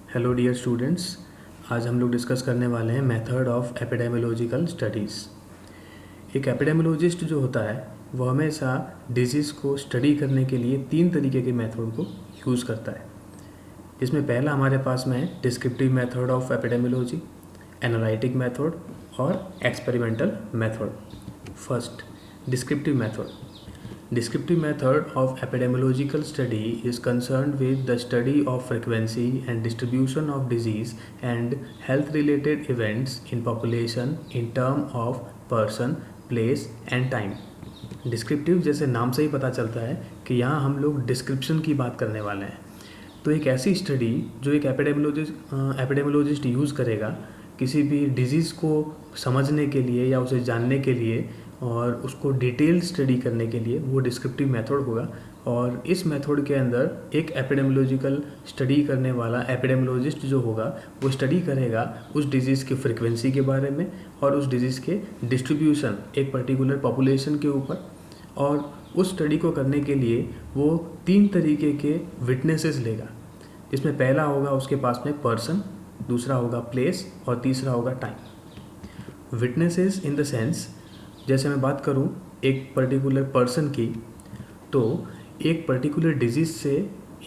Hello dear students, आज हम लोग डिस्कस करने वाले हैं मेथड ऑफ एपिडेमियोलॉजिकल स्टडीज़। एक एपिडेमियोलॉजिस्ट जो होता है वो हमेशा डिजीज़ को स्टडी करने के लिए 3 तरीके के मेथड को यूज़ करता है। इसमें पहला हमारे पास में है descriptive method of epidemiology, analytic method और experimental method. First, descriptive method. Descriptive method of epidemiological study is concerned with the study of frequency and distribution of disease and health related events in population in term of person, place and time. Descriptive जैसे नाम से ही पता चलता है कि यहाँ हम लोग डिस्क्रिप्शन की बात करने वाले हैं। तो एक ऐसी स्टडी जो एक एपिडेमियोलॉजिस्ट यूज़ करेगा किसी भी डिजीज़ को समझने के लिए या उसे जानने के लिए और उसको डिटेल स्टडी करने के लिए, वो डिस्क्रिप्टिव मेथड होगा। और इस मेथड के अंदर एक एपिडेमियोलॉजिकल स्टडी करने वाला एपिडेमियोलॉजिस्ट जो होगा वो स्टडी करेगा उस डिज़ीज़ की फ्रिक्वेंसी के बारे में और उस डिज़ीज़ के डिस्ट्रीब्यूशन एक पर्टिकुलर पॉपुलेशन के ऊपर। और उस स्टडी को करने के लिए वो 3 तरीके के विटनेसेस लेगा, जिसमें पहला होगा उसके पास में पर्सन, दूसरा होगा प्लेस और तीसरा होगा time. Witnesses in the sense, जैसे मैं बात करूं एक पर्टिकुलर पर्सन की, तो एक पर्टिकुलर डिजीज़ से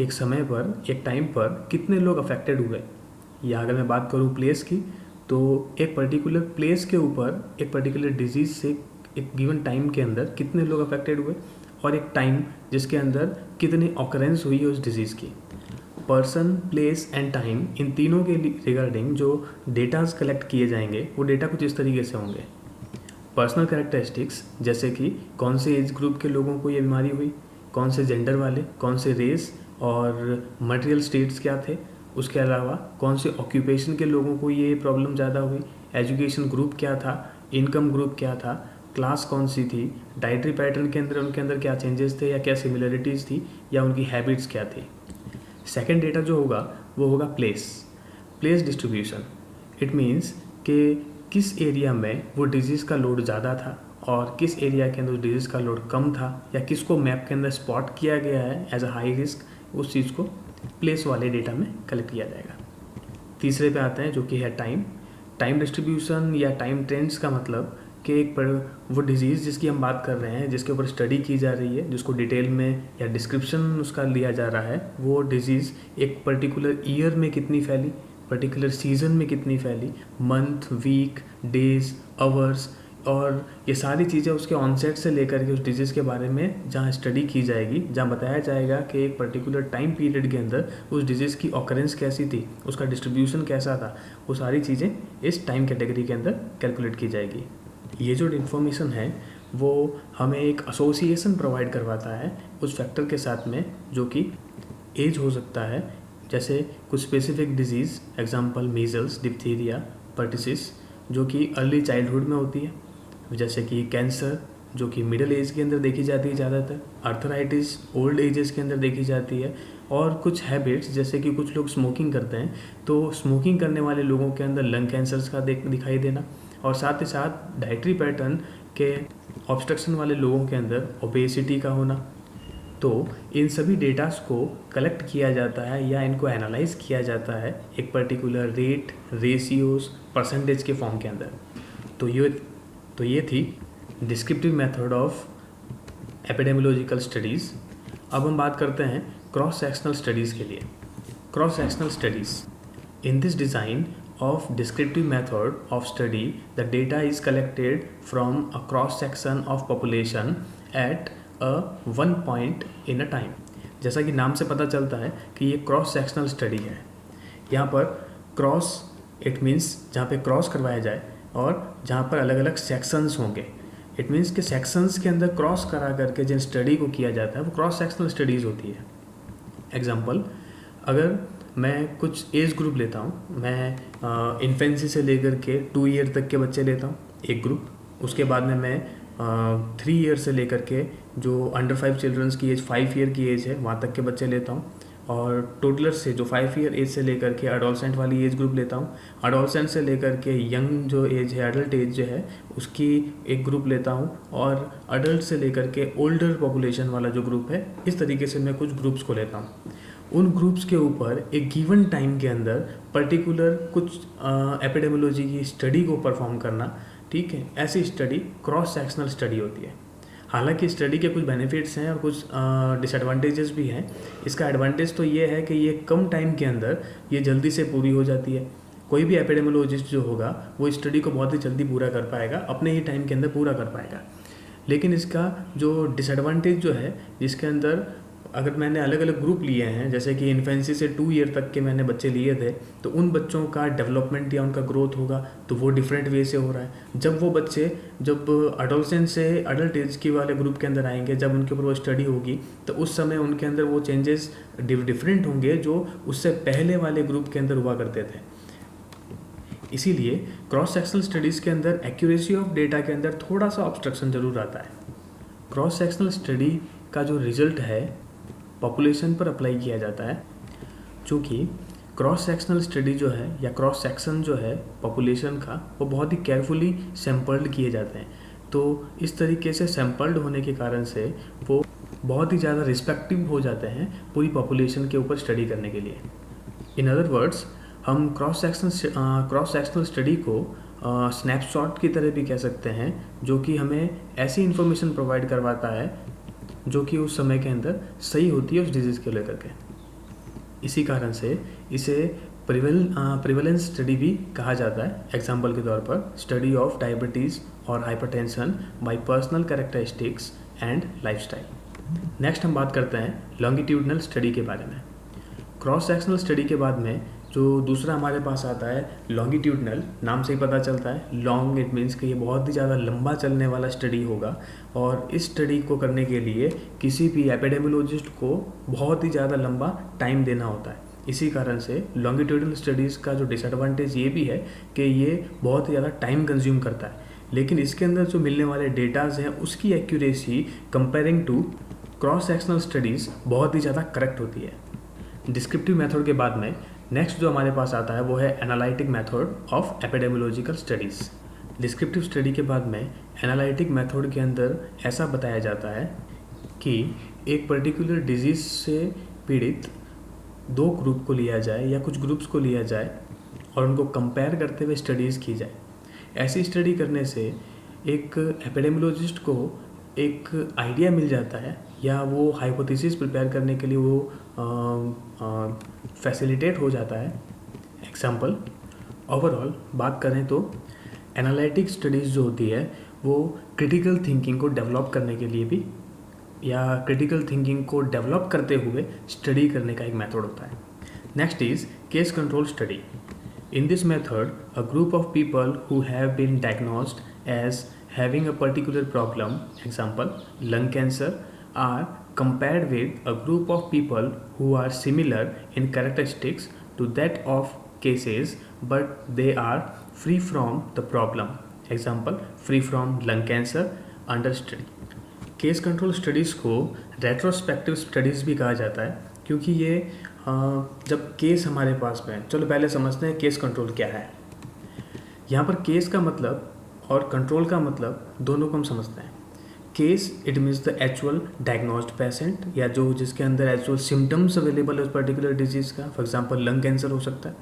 एक समय पर, एक टाइम पर कितने लोग अफेक्टेड हुए। या अगर मैं बात करूं प्लेस की, तो एक पर्टिकुलर प्लेस के ऊपर एक पर्टिकुलर डिजीज़ से एक गिवन टाइम के अंदर कितने लोग अफेक्टेड हुए, और एक टाइम जिसके अंदर कितनी ऑकरेंस हुई है उस डिज़ीज़ की। पर्सन, प्लेस एंड टाइम, इन तीनों के रिगार्डिंग जो डेटाज कलेक्ट किए जाएंगे वो डेटा कुछ इस तरीके से होंगे। पर्सनल कैरेक्टरिस्टिक्स, जैसे कि कौन से एज ग्रुप के लोगों को ये बीमारी हुई, कौन से जेंडर वाले, कौन से रेस और मटेरियल स्टेट्स क्या थे। उसके अलावा कौन से ऑक्यूपेशन के लोगों को ये प्रॉब्लम ज़्यादा हुई, एजुकेशन ग्रुप क्या था, इनकम ग्रुप क्या था, क्लास कौन सी थी, डाइटरी पैटर्न के अंदर उनके अंदर क्या चेंजेस थे या क्या सिमिलरिटीज़ थी, या उनकी हैबिट्स क्या थी। सेकेंड डेटा जो होगा वो होगा प्लेस डिस्ट्रीब्यूशन। इट मीन्स कि किस एरिया में वो डिजीज़ का लोड ज़्यादा था और किस एरिया के अंदर उस डिजीज़ का लोड कम था, या किसको मैप के अंदर स्पॉट किया गया है एज अ हाई रिस्क, उस चीज़ को प्लेस वाले डेटा में कलेक्ट किया जाएगा। तीसरे पे आते हैं जो कि है टाइम डिस्ट्रीब्यूशन या टाइम ट्रेंड्स का मतलब कि एक वो डिज़ीज़ जिसकी हम बात कर रहे हैं, जिसके ऊपर स्टडी की जा रही है, जिसको डिटेल में या डिस्क्रिप्शन उसका लिया जा रहा है, वो डिज़ीज़ एक पर्टिकुलर ईयर में कितनी फैली, पर्टिकुलर सीज़न में कितनी फैली, मंथ, वीक, डेज, आवर्स, और ये सारी चीज़ें उसके ऑनसेट से लेकर के उस डिजीज़ के बारे में जहाँ स्टडी की जाएगी, जहाँ बताया जाएगा कि एक पर्टिकुलर टाइम पीरियड के अंदर उस डिजीज़ की ऑकरेंस कैसी थी, उसका डिस्ट्रीब्यूशन कैसा था, वो सारी चीज़ें इस टाइम कैटेगरी के अंदर कैलकुलेट की जाएगी। ये जो इन्फॉर्मेशन है वो हमें एक एसोसिएशन प्रोवाइड करवाता है उस फैक्टर के साथ में, जो कि एज हो सकता है, जैसे कुछ specific disease, example measles, diphtheria, pertussis, जो कि अर्ली चाइल्डहुड में होती है, जैसे कि कैंसर जो कि मिडिल एज के अंदर देखी जाती है ज़्यादातर, आर्थराइटिस ओल्ड एजेस के अंदर देखी जाती है, और कुछ हैबिट्स जैसे कि कुछ लोग स्मोकिंग करते हैं तो स्मोकिंग करने वाले लोगों के अंदर लंग कैंसर्स का दिखाई देना, और साथ ही साथ डाइटरी पैटर्न के ऑब्स्ट्रक्शन वाले लोगों के अंदर ओबेसिटी का होना। तो इन सभी डेटास को कलेक्ट किया जाता है या इनको एनालाइज किया जाता है एक पर्टिकुलर रेट, रेशियोज, परसेंटेज के फॉर्म के अंदर। तो ये थी descriptive method of epidemiological studies. अब हम बात करते हैं क्रॉस सेक्शनल स्टडीज़ के लिए। Cross sectional studies, in this design of descriptive method of study, the data is collected from a cross section of population at a one point in a time। जैसा कि नाम से पता चलता है कि ये क्रॉस सेक्शनल स्टडी है। यहाँ पर क्रॉस, इट मीन्स जहाँ पे क्रॉस करवाया जाए और जहाँ पर अलग अलग सेक्शंस होंगे। इट मीन्स कि सेक्शंस के अंदर क्रॉस करा करके जिन स्टडी को किया जाता है वो क्रॉस सेक्शनल स्टडीज़ होती है। एग्जाम्पल, अगर मैं कुछ एज ग्रुप लेता हूँ, मैं इन्फेंसी से लेकर के 2 ईयर तक के बच्चे लेता हूँ एक ग्रुप, उसके बाद में मैं 3 ईयर से लेकर के जो अंडर 5 चिल्ड्रंस की एज 5 ईयर की एज है वहाँ तक के बच्चे लेता हूँ, और टोटलर से जो 5 ईयर एज से लेकर के अडोलसेंट वाली एज ग्रुप लेता हूँ, अडोलसेंट से लेकर के यंग जो एज है, अडल्ट एज जो है उसकी एक ग्रुप लेता हूँ, और अडल्ट से लेकर के ओल्डर पॉपुलेशन वाला जो ग्रुप है, इस तरीके से मैं कुछ ग्रुप्स को लेता हूँ। उन ग्रुप्स के ऊपर एक गिवन टाइम के अंदर पर्टिकुलर कुछ एपिडेमियोलॉजी की स्टडी को परफॉर्म करना, ठीक है। ऐसी स्टडी क्रॉस सेक्शनल स्टडी होती है। हालांकि स्टडी के कुछ बेनिफिट्स हैं और कुछ डिसएडवांटेजेस भी हैं। इसका एडवांटेज तो ये है कि ये कम टाइम के अंदर ये जल्दी से पूरी हो जाती है। कोई भी एपिडेमियोलॉजिस्ट जो होगा वो स्टडी को बहुत ही जल्दी पूरा कर पाएगा, अपने ही टाइम के अंदर पूरा कर पाएगा। लेकिन इसका जो डिसएडवांटेज जो है, जिसके अंदर अगर मैंने अलग अलग ग्रुप लिए हैं, जैसे कि इन्फेंसी से 2 ईयर तक के मैंने बच्चे लिए थे, तो उन बच्चों का डेवलपमेंट या उनका ग्रोथ होगा तो वो डिफरेंट वे से हो रहा है। जब वो बच्चे जब अडोलसेंस से अडल्ट एज के वाले ग्रुप के अंदर आएंगे, जब उनके ऊपर वो स्टडी होगी, तो उस समय उनके अंदर वो चेंजेस डिफरेंट होंगे जो उससे पहले वाले ग्रुप के अंदर हुआ करते थे। इसीलिए क्रॉस सेक्शनल स्टडीज़ के अंदर एक्यूरेसी ऑफ डेटा के अंदर थोड़ा सा ऑब्स्ट्रक्शन जरूर आता है। क्रॉस सेक्शनल स्टडी का जो रिजल्ट है पॉपुलेशन पर अप्लाई किया जाता है, चूँकि क्रॉस सेक्शनल स्टडी जो है या क्रॉस सेक्शन जो है पॉपुलेशन का, वो बहुत ही केयरफुली सैम्पल्ड किए जाते हैं। तो इस तरीके से सैम्पल्ड होने के कारण से वो बहुत ही ज़्यादा रिस्पेक्टिव हो जाते हैं पूरी पॉपुलेशन के ऊपर स्टडी करने के लिए। इन अदर वर्ड्स, हम क्रॉस सेक्शनल स्टडी को स्नैपशॉट की तरह भी कह सकते हैं, जो कि हमें ऐसी इन्फॉर्मेशन प्रोवाइड करवाता है जो कि उस समय के अंदर सही होती है उस डिजीज़ को लेकर के। इसी कारण से इसे प्रिवेलेंस स्टडी भी कहा जाता है। एग्जाम्पल के तौर पर स्टडी ऑफ डायबिटीज़ और hypertension bye personal characteristics and lifestyle. Next हम बात करते हैं लॉन्गिट्यूडनल स्टडी के बारे में। क्रॉस सेक्शनल स्टडी के बाद में जो दूसरा हमारे पास आता है लॉन्गिट्यूडनल, नाम से ही पता चलता है लॉन्ग, इट मीन्स कि ये बहुत ही ज़्यादा लंबा चलने वाला स्टडी होगा। और इस स्टडी को करने के लिए किसी भी एपिडेमियोलॉजिस्ट को बहुत ही ज़्यादा लंबा टाइम देना होता है। इसी कारण से लॉन्गिट्यूडनल स्टडीज़ का जो डिसएडवांटेज ये भी है कि ये बहुत ही ज़्यादा टाइम कंज्यूम करता है, लेकिन इसके अंदर जो मिलने वाले डेटाज़ हैं उसकी accuracy comparing to cross sectional studies बहुत ही ज़्यादा करेक्ट होती है। डिस्क्रिप्टिव मेथड के बाद में नेक्स्ट जो हमारे पास आता है वो है analytic method of epidemiological studies. Descriptive study के बाद में एनालिटिक मेथड के अंदर ऐसा बताया जाता है कि एक पर्टिकुलर डिजीज़ से पीड़ित 2 ग्रुप को लिया जाए या कुछ ग्रुप्स को लिया जाए और उनको कंपेयर करते हुए स्टडीज़ की जाए। ऐसी स्टडी करने से एक एपिडेमियोलॉजिस्ट को एक आइडिया मिल जाता है या वो हाइपोथेसिस प्रिपेयर करने के लिए वो फैसिलिटेट हो जाता है। एग्जाम्पल, ओवरऑल बात करें तो एनालिटिक स्टडीज़ जो होती है वो क्रिटिकल थिंकिंग को डेवलप करने के लिए भी या क्रिटिकल थिंकिंग को डेवलप करते हुए स्टडी करने का एक मेथड होता है। Next is case control study. In this method, a group of people who have been diagnosed as having a particular problem, example lung cancer, are compared with a group of people who are similar in characteristics to that of cases, but they are free from the problem. Example, free from lung cancer under study. Case control studies को retrospective studies भी कहा जाता है, क्योंकि ये जब case हमारे पास में, चलो पहले समझते हैं केस कंट्रोल क्या है। यहाँ पर केस का मतलब और कंट्रोल का मतलब दोनों को हम समझते हैं। Case it means the actual diagnosed patient या जो जिसके अंदर एक्चुअल सिम्टम्स अवेलेबल है उस पर्टिकुलर डिजीज़ का, फॉर एग्जांपल लंग कैंसर हो सकता है।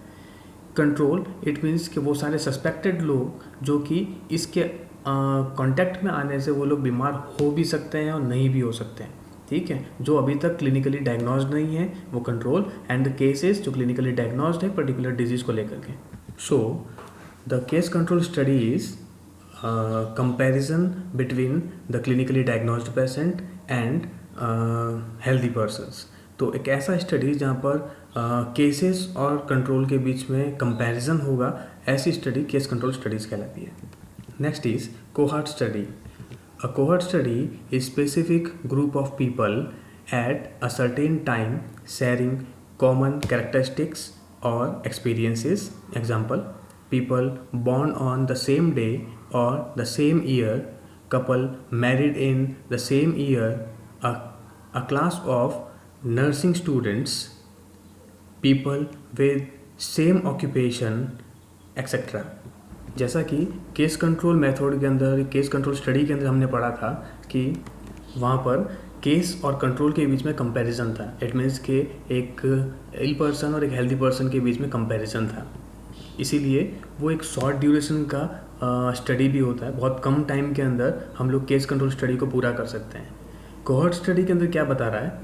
कंट्रोल इट मीन्स कि वो सारे सस्पेक्टेड लोग जो कि इसके कांटेक्ट में आने से वो लोग बीमार हो भी सकते हैं और नहीं भी हो सकते हैं, ठीक है। जो अभी तक क्लिनिकली डायग्नोस्ड नहीं है वो कंट्रोल, एंड द केसेस जो क्लिनिकली डायग्नोस्ड है पर्टिकुलर डिजीज़ को लेकर के। So the case control study is comparison between the clinically diagnosed patient and healthy persons. तो एक ऐसा स्टडी जहाँ पर केसेस और कंट्रोल के बीच में कंपैरिजन होगा, ऐसी स्टडी केस कंट्रोल स्टडीज़ कहलाती है। Next is cohort study. A cohort study is specific group of people at a certain time sharing common characteristics or experiences. Example, people born on the same day or the same year, couple married in the same year, a class of nursing students, people with same occupation, etc. जैसा कि case control method के अंदर, case control study के अंदर हमने पढ़ा था कि वहाँ पर केस और कंट्रोल के बीच में कंपैरिजन था। इट मीन्स कि एक इल पर्सन और एक हेल्दी पर्सन के बीच में कंपैरिजन था। इसीलिए वो एक शॉर्ट ड्यूरेशन का स्टडी भी होता है। बहुत कम टाइम के अंदर हम लोग केस कंट्रोल स्टडी को पूरा कर सकते हैं। कोहॉर्ट स्टडी के अंदर क्या बता रहा है,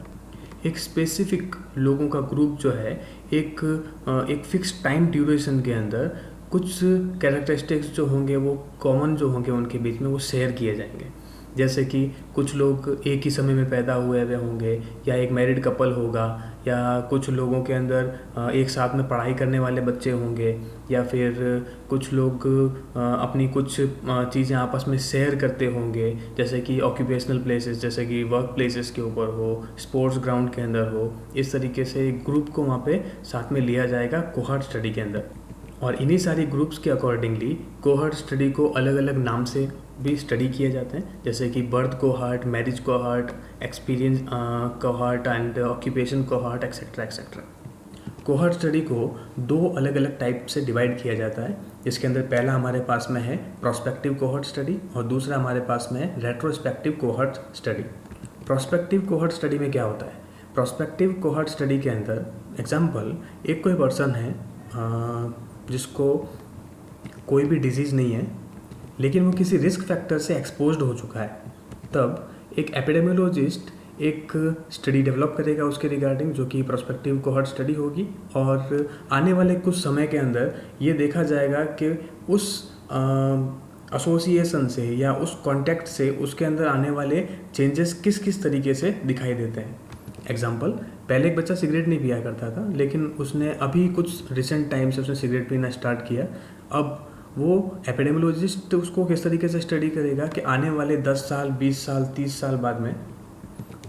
एक स्पेसिफिक लोगों का ग्रुप जो है एक फिक्स टाइम ड्यूरेशन के अंदर कुछ कैरेक्टरिस्टिक्स जो होंगे वो कॉमन जो होंगे उनके बीच में वो शेयर किए जाएंगे। जैसे कि कुछ लोग एक ही समय में पैदा हुए हुए होंगे, या एक मैरिड कपल होगा, या कुछ लोगों के अंदर एक साथ में पढ़ाई करने वाले बच्चे होंगे, या फिर कुछ लोग अपनी कुछ चीज़ें आपस में शेयर करते होंगे, जैसे कि ऑक्यूपेशनल प्लेसेस, जैसे कि वर्क प्लेसेस के ऊपर हो, स्पोर्ट्स ग्राउंड के अंदर हो। इस तरीके से एक ग्रुप को वहाँ पे साथ में लिया जाएगा कोहॉर्ट स्टडी के अंदर। और इन्हीं सारी ग्रुप्स के अकॉर्डिंगली कोहॉर्ट स्टडी को अलग अलग नाम से भी स्टडी किए जाते हैं, जैसे कि birth cohort, marriage cohort, experience cohort and occupation cohort, etcetera etcetera. Cohort study को दो अलग अलग टाइप से डिवाइड किया जाता है, जिसके अंदर पहला हमारे पास में है प्रोस्पेक्टिव कोहॉर्ट स्टडी और दूसरा हमारे पास में है retrospective cohort study. Prospective cohort study में क्या होता है, प्रोस्पेक्टिव कोहॉर्ट स्टडी के अंदर एग्जाम्पल, एक कोई पर्सन है जिसको कोई भी डिजीज़ नहीं है, लेकिन वो किसी रिस्क फैक्टर से एक्सपोज्ड हो चुका है, तब एक एपिडेमियोलॉजिस्ट एक स्टडी डेवलप करेगा उसके रिगार्डिंग, जो कि प्रोस्पेक्टिव कोहॉर्ट स्टडी होगी। और आने वाले कुछ समय के अंदर ये देखा जाएगा कि उस एसोसिएशन से या उस कॉन्टेक्ट से उसके अंदर आने वाले चेंजेस किस किस तरीके से दिखाई देते हैं। एग्जाम्पल, पहले एक बच्चा सिगरेट नहीं पिया करता था, लेकिन उसने अभी कुछ रिसेंट टाइम से उसने सिगरेट पीना स्टार्ट किया। अब वो एपिडेमियोलॉजिस्ट उसको किस तरीके से स्टडी करेगा कि आने वाले 10 साल, 20 साल, 30 साल बाद में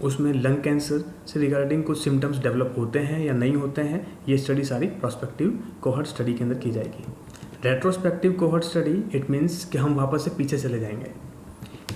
उसमें लंग कैंसर से रिगार्डिंग कुछ सिम्टम्स डेवलप होते हैं या नहीं होते हैं। ये स्टडी सारी प्रोस्पेक्टिव कोहॉर्ट स्टडी के अंदर की जाएगी। Retrospective cohort study, it means कि हम वापस से पीछे चले जाएंगे।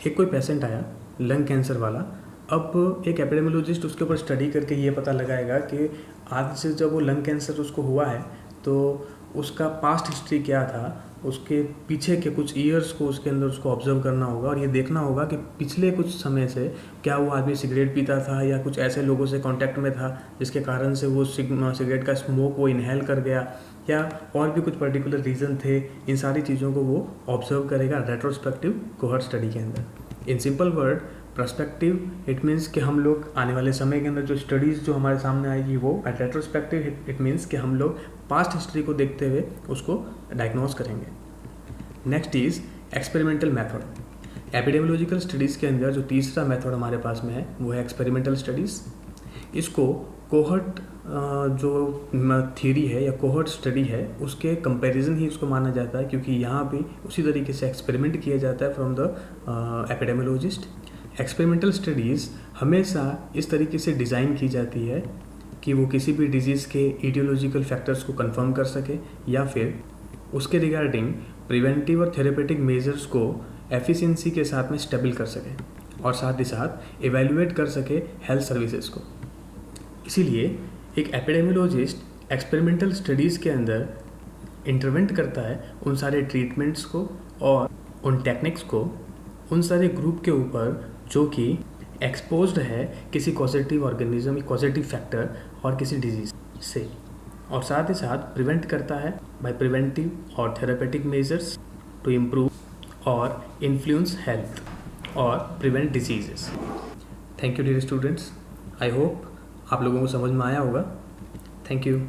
एक कोई पेशेंट आया लंग कैंसर वाला, अब एक एपिडेमियोलॉजिस्ट उसके ऊपर स्टडी करके ये पता लगाएगा कि आज से जब वो लंग कैंसर उसको हुआ है तो उसका पास्ट हिस्ट्री क्या था, उसके पीछे के कुछ ईयर्स को उसके अंदर उसको ऑब्जर्व करना होगा और ये देखना होगा कि पिछले कुछ समय से क्या वो आदमी सिगरेट पीता था या कुछ ऐसे लोगों से कांटेक्ट में था जिसके कारण से वो सिगरेट का स्मोक वो इनहेल कर गया, या और भी कुछ पर्टिकुलर रीज़न थे। इन सारी चीज़ों को वो ऑब्जर्व करेगा रेट्रोस्पेक्टिव कोहॉर्ट स्टडी के अंदर। In simple word, perspective it means कि हम लोग आने वाले समय के अंदर जो स्टडीज़ जो हमारे सामने आएगी वो, रेट्रोस्पेक्टिव इट मीन्स कि हम लोग पास्ट हिस्ट्री को देखते हुए उसको डायग्नोज करेंगे। Next is experimental method. Epidemiological studies के अंदर जो तीसरा मेथड हमारे पास में है वो है एक्सपेरिमेंटल स्टडीज़। इसको कोहॉर्ट जो थ्योरी है या कोहॉर्ट स्टडी है उसके कंपैरिजन ही उसको माना जाता है, क्योंकि यहाँ भी उसी तरीके से एक्सपेरिमेंट किया जाता है from the epidemiologist. Experimental studies हमेशा इस तरीके से डिज़ाइन की जाती है कि वो किसी भी डिजीज़ के ईटियोलॉजिकल फैक्टर्स को कंफर्म कर सके या फिर उसके रिगार्डिंग प्रिवेंटिव और थेरेपेटिक मेजर्स को एफिशिएंसी के साथ में स्टेबल कर सके और साथ ही साथ एवेल्युएट कर सके हेल्थ सर्विसेज को। इसीलिए एक एपिडेमियोलॉजिस्ट एक्सपेरिमेंटल स्टडीज़ के अंदर इंटरवेंट करता है उन सारे ट्रीटमेंट्स को और उन टेक्निक्स को उन सारे ग्रुप के ऊपर जो कि एक्सपोज्ड है किसी कॉजेटिव ऑर्गेनिज्म, कॉजेटिव फैक्टर और किसी डिजीज से, और साथ ही साथ प्रिवेंट करता है बाय प्रिवेंटिव और थेरेपेटिक मेजर्स टू इम्प्रूव और इन्फ्लुएंस हेल्थ और prevent diseases. Thank you dear students, I hope आप लोगों को समझ में आया होगा। Thank you.